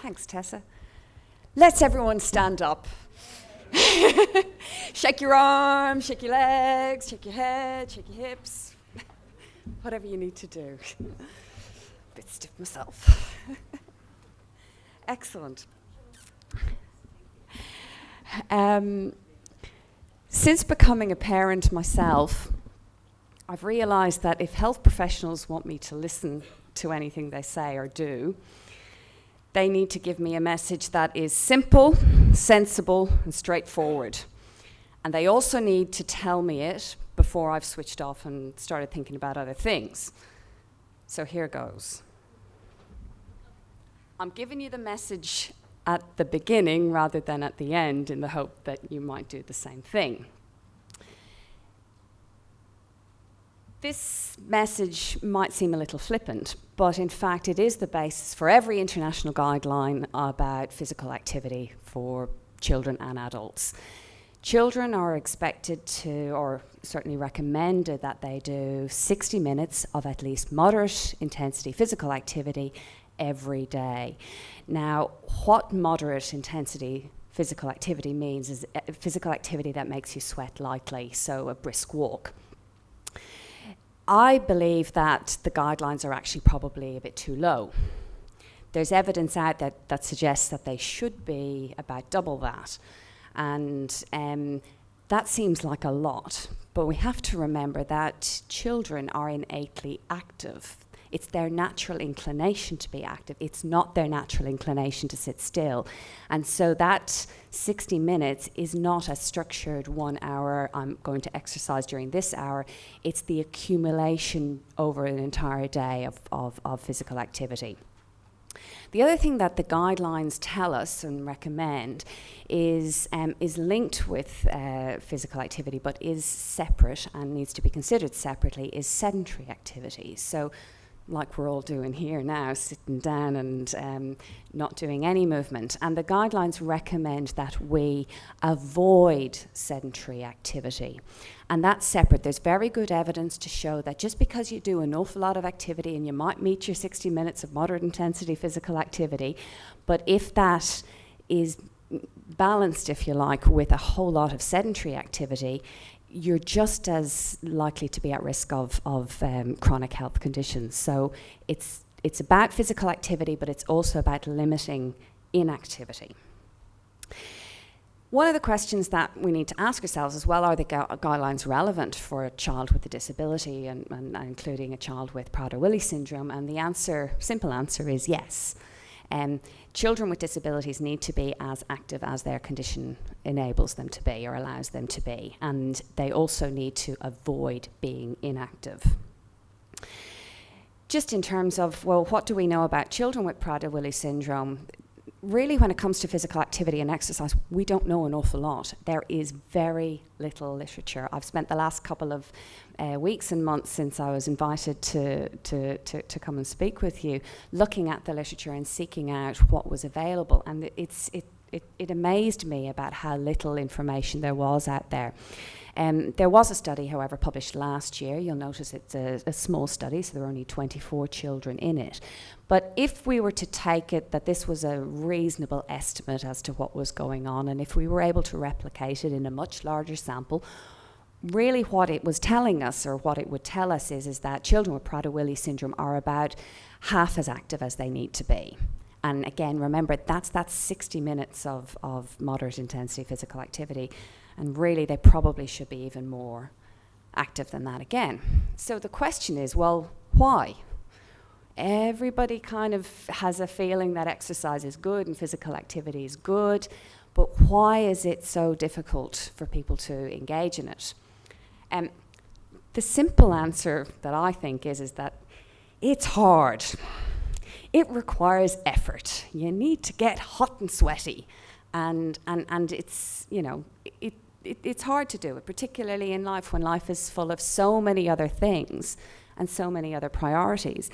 Thanks, Tessa. Let's everyone stand up. Shake your arms, shake your legs, shake your head, shake your hips. Whatever you need to do. A bit stiff myself. Excellent. Since becoming a parent myself, I've realised that if health professionals want me to listen to anything they say or do, they need to give me a message that is simple, sensible, and straightforward. And they also need to tell me it before I've switched off and started thinking about other things. So here goes. I'm giving you the message at the beginning rather than at the end in the hope that you might do the same thing. This message might seem a little flippant, but in fact it is the basis for every international guideline about physical activity for children and adults. Children are expected to, or certainly recommended that they do 60 minutes of at least moderate intensity physical activity every day. Now, what moderate intensity physical activity means is physical activity that makes you sweat lightly, so a brisk walk. I believe that the guidelines are actually probably a bit too low. There's evidence out that suggests that they should be about double that. And that seems like a lot, but we have to remember that children are innately active. It's their natural inclination to be active. It's not their natural inclination to sit still. And so that 60 minutes is not a structured 1 hour, I'm going to exercise during this hour. It's the accumulation over an entire day of physical activity. The other thing that the guidelines tell us and recommend is linked with physical activity, but is separate and needs to be considered separately, is sedentary activity. So, like we're all doing here now, sitting down and not doing any movement. And the guidelines recommend that we avoid sedentary activity. And that's separate. There's very good evidence to show that just because you do an awful lot of activity and you might meet your 60 minutes of moderate intensity physical activity, but if that is balanced, if you like, with a whole lot of sedentary activity, you're just as likely to be at risk of chronic health conditions. So it's about physical activity, but it's also about limiting inactivity. One of the questions that we need to ask ourselves is, well, are the guidelines relevant for a child with a disability and including a child with Prader-Willi syndrome? And the simple answer is yes. Children with disabilities need to be as active as their condition enables them to be or allows them to be. And they also need to avoid being inactive. Just in terms of, well, what do we know about children with Prader-Willi syndrome? Really, when it comes to physical activity and exercise, we don't know an awful lot. There is very little literature. I've spent the last couple of weeks and months since I was invited to come and speak with you, looking at the literature and seeking out what was available. And it amazed me about how little information there was out there. There was a study, however, published last year. You'll notice it's a small study, so there are only 24 children in it. But if we were to take it that this was a reasonable estimate as to what was going on, and if we were able to replicate it in a much larger sample, really what it was telling us, or what it would tell us, is that children with Prader-Willi syndrome are about half as active as they need to be. And again, remember, that's 60 minutes of moderate intensity physical activity. And really, they probably should be even more active than that again. So the question is, well, why? Everybody kind of has a feeling that exercise is good and physical activity is good, but why is it so difficult for people to engage in it? The simple answer that I think is that it's hard. It requires effort. You need to get hot and sweaty. And it's, it's hard to do it, particularly in life when life is full of so many other things and so many other priorities.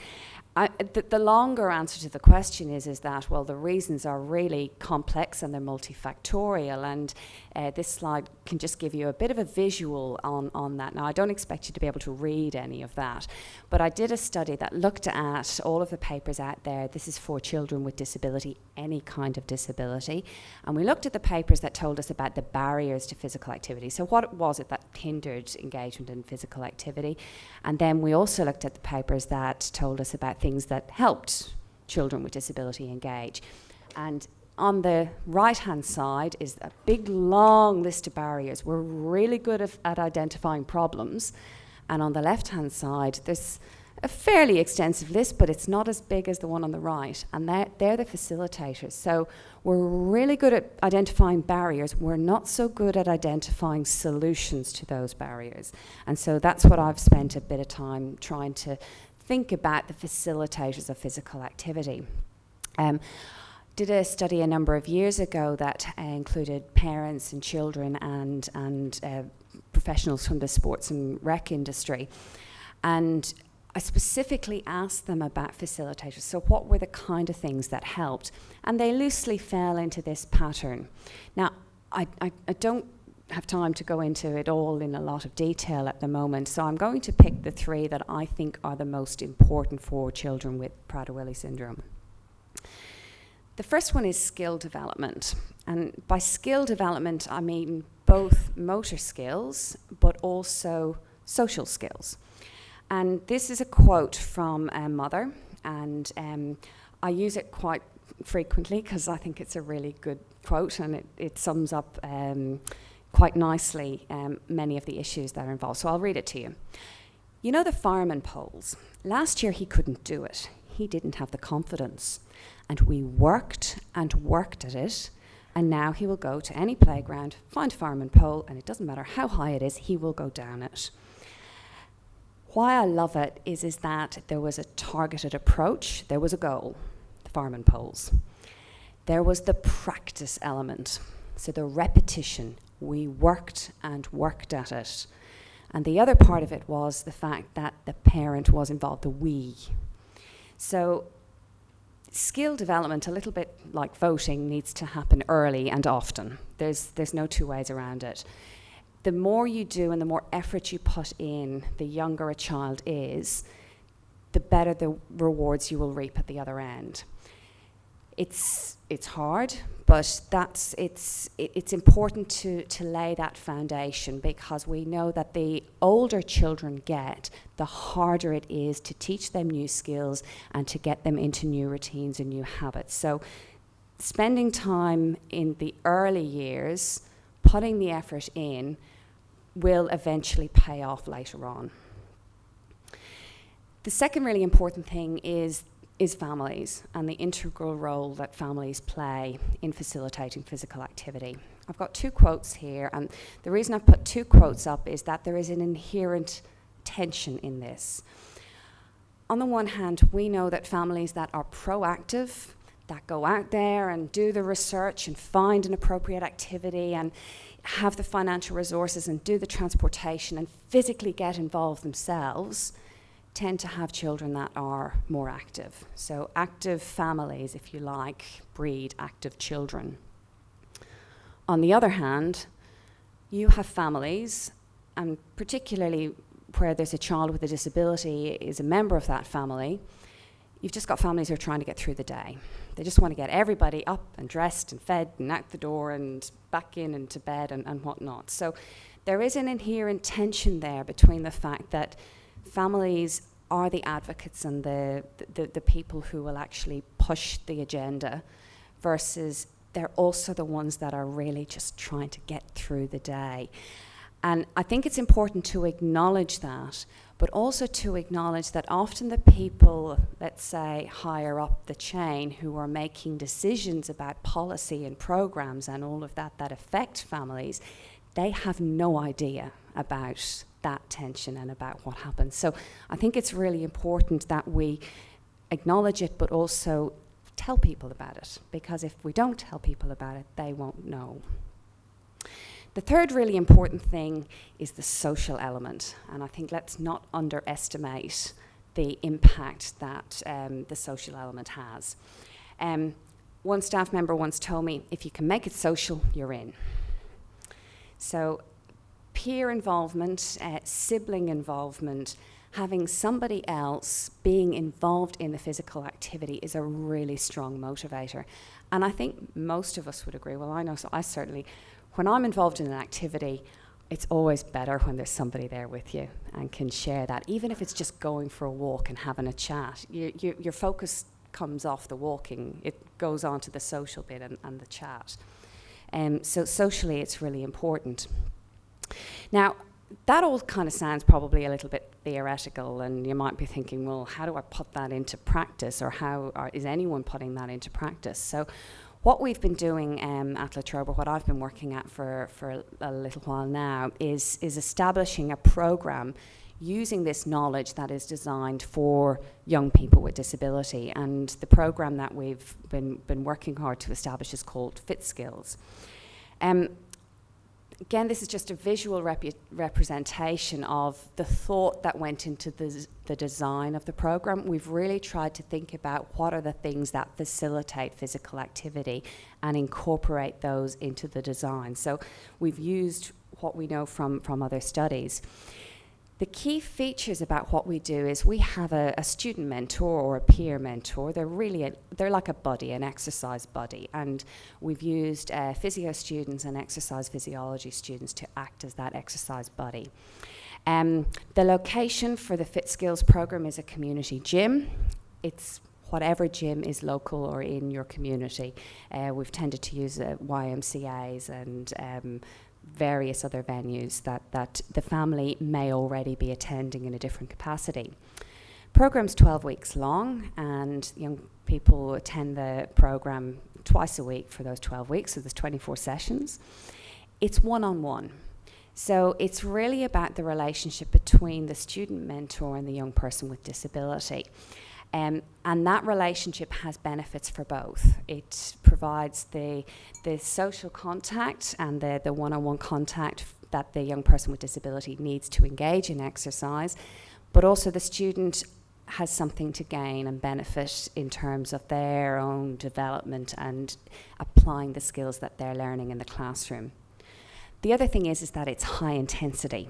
The longer answer to the question is that, well, the reasons are really complex and they're multifactorial, and this slide can just give you a bit of a visual on that. Now, I don't expect you to be able to read any of that, but I did a study that looked at all of the papers out there. This is for children with disability, any kind of disability, and we looked at the papers that told us about the barriers to physical activity. So what was it that hindered engagement in physical activity? And then we also looked at the papers that told us about things that helped children with disability engage. And on the right-hand side is a big, long list of barriers. We're really good at identifying problems. And on the left-hand side, there's a fairly extensive list, but it's not as big as the one on the right. And they're the facilitators. So we're really good at identifying barriers. We're not so good at identifying solutions to those barriers. And so that's what I've spent a bit of time trying to think about, the facilitators of physical activity. Did a study a number of years ago that included parents and children and professionals from the sports and rec industry. And I specifically asked them about facilitators. So what were the kind of things that helped? And they loosely fell into this pattern. Now, I don't have time to go into it all in a lot of detail at the moment, so I'm going to pick the three that I think are the most important for children with Prader-Willi syndrome. The first one is skill development. And by skill development, I mean both motor skills, but also social skills. And this is a quote from a mother, and I use it quite frequently because I think it's a really good quote, and it sums up quite nicely many of the issues that are involved. So I'll read it to you. You know the fireman poles. Last year he couldn't do it. He didn't have the confidence. And we worked and worked at it, and now he will go to any playground, find a fireman pole, and it doesn't matter how high it is, he will go down it. Why I love it is that there was a targeted approach, there was a goal, the fireman poles. There was the practice element, so the repetition. We worked and worked at it. And the other part of it was the fact that the parent was involved, the we. So skill development, a little bit like voting, needs to happen early and often. There's no two ways around it. The more you do and the more effort you put in, the younger a child is, the better the rewards you will reap at the other end. It's hard, but it's important to lay that foundation, because we know that the older children get, the harder it is to teach them new skills and to get them into new routines and new habits. So spending time in the early years, putting the effort in, will eventually pay off later on. The second really important thing is families and the integral role that families play in facilitating physical activity. I've got two quotes here, and the reason I've put two quotes up is that there is an inherent tension in this. On the one hand, we know that families that are proactive, that go out there and do the research and find an appropriate activity and have the financial resources and do the transportation and physically get involved themselves, tend to have children that are more active. So active families, if you like, breed active children. On the other hand, you have families, and particularly where there's a child with a disability is a member of that family, you've just got families who are trying to get through the day. They just want to get everybody up and dressed and fed and out the door and back in and to bed and whatnot. So there is an inherent tension there between the fact that families are the advocates and the people who will actually push the agenda, versus they're also the ones that are really just trying to get through the day. And I think it's important to acknowledge that, but also to acknowledge that often the people, let's say, higher up the chain who are making decisions about policy and programs and all of that affect families, they have no idea about that tension and about what happens. So I think it's really important that we acknowledge it, but also tell people about it, because if we don't tell people about it, they won't know. The third really important thing is the social element, and I think let's not underestimate the impact that the social element has. One staff member once told me, if you can make it social, you're in. So peer involvement, sibling involvement, having somebody else being involved in the physical activity is a really strong motivator. And I think most of us would agree, well, I know, so I certainly, when I'm involved in an activity, it's always better when there's somebody there with you and can share that, even if it's just going for a walk and having a chat. Your focus comes off the walking, it goes on to the social bit and the chat. So socially, it's really important. Now, that all kind of sounds probably a little bit theoretical, and you might be thinking, well, how do I put that into practice, or is anyone putting that into practice? So what we've been doing at La Trobe, what I've been working at for a little while now, is establishing a program using this knowledge that is designed for young people with disability. And the program that we've been working hard to establish is called Fit Skills. Again, this is just a visual representation of the thought that went into the design of the program. We've really tried to think about what are the things that facilitate physical activity and incorporate those into the design. So we've used what we know from other studies. The key features about what we do is we have a student mentor or a peer mentor. They're like a buddy, an exercise buddy, and we've used physio students and exercise physiology students to act as that exercise buddy. The location for the Fit Skills program is a community gym. It's whatever gym is local or in your community. We've tended to use YMCAs and various other venues that the family may already be attending in a different capacity. Program's 12 weeks long, and young people attend the program twice a week for those 12 weeks, so there's 24 sessions. It's one-on-one. So it's really about the relationship between the student mentor and the young person with disability. And that relationship has benefits for both. It provides the social contact and the one-on-one contact that the young person with disability needs to engage in exercise, but also the student has something to gain and benefit in terms of their own development and applying the skills that they're learning in the classroom. The other thing is that it's high intensity.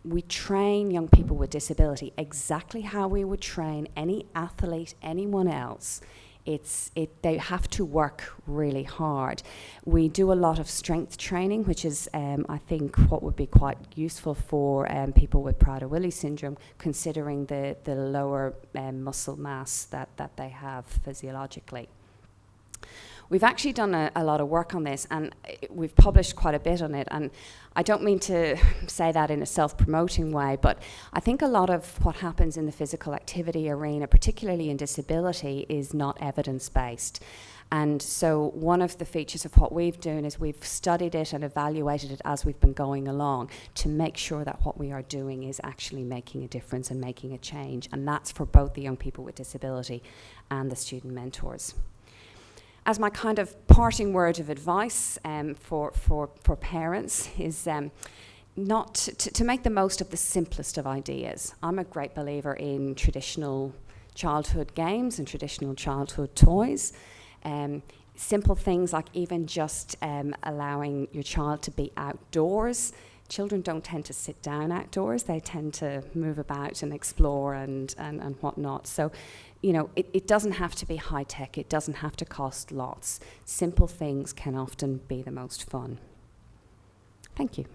We train young people with disability exactly how we would train any athlete, anyone else. They have to work really hard. We do a lot of strength training, which is, I think, what would be quite useful for people with Prader-Willi syndrome, considering the lower muscle mass that they have physiologically. We've actually done a lot of work on this, and we've published quite a bit on it, and I don't mean to say that in a self-promoting way, but I think a lot of what happens in the physical activity arena, particularly in disability, is not evidence-based. And so one of the features of what we've done is we've studied it and evaluated it as we've been going along to make sure that what we are doing is actually making a difference and making a change, and that's for both the young people with disability and the student mentors. As my kind of parting word of advice for parents is not to make the most of the simplest of ideas. I'm a great believer in traditional childhood games and traditional childhood toys. Simple things like even just allowing your child to be outdoors. Children don't tend to sit down outdoors. They tend to move about and explore and whatnot. So, you know, it doesn't have to be high tech. It doesn't have to cost lots. Simple things can often be the most fun. Thank you.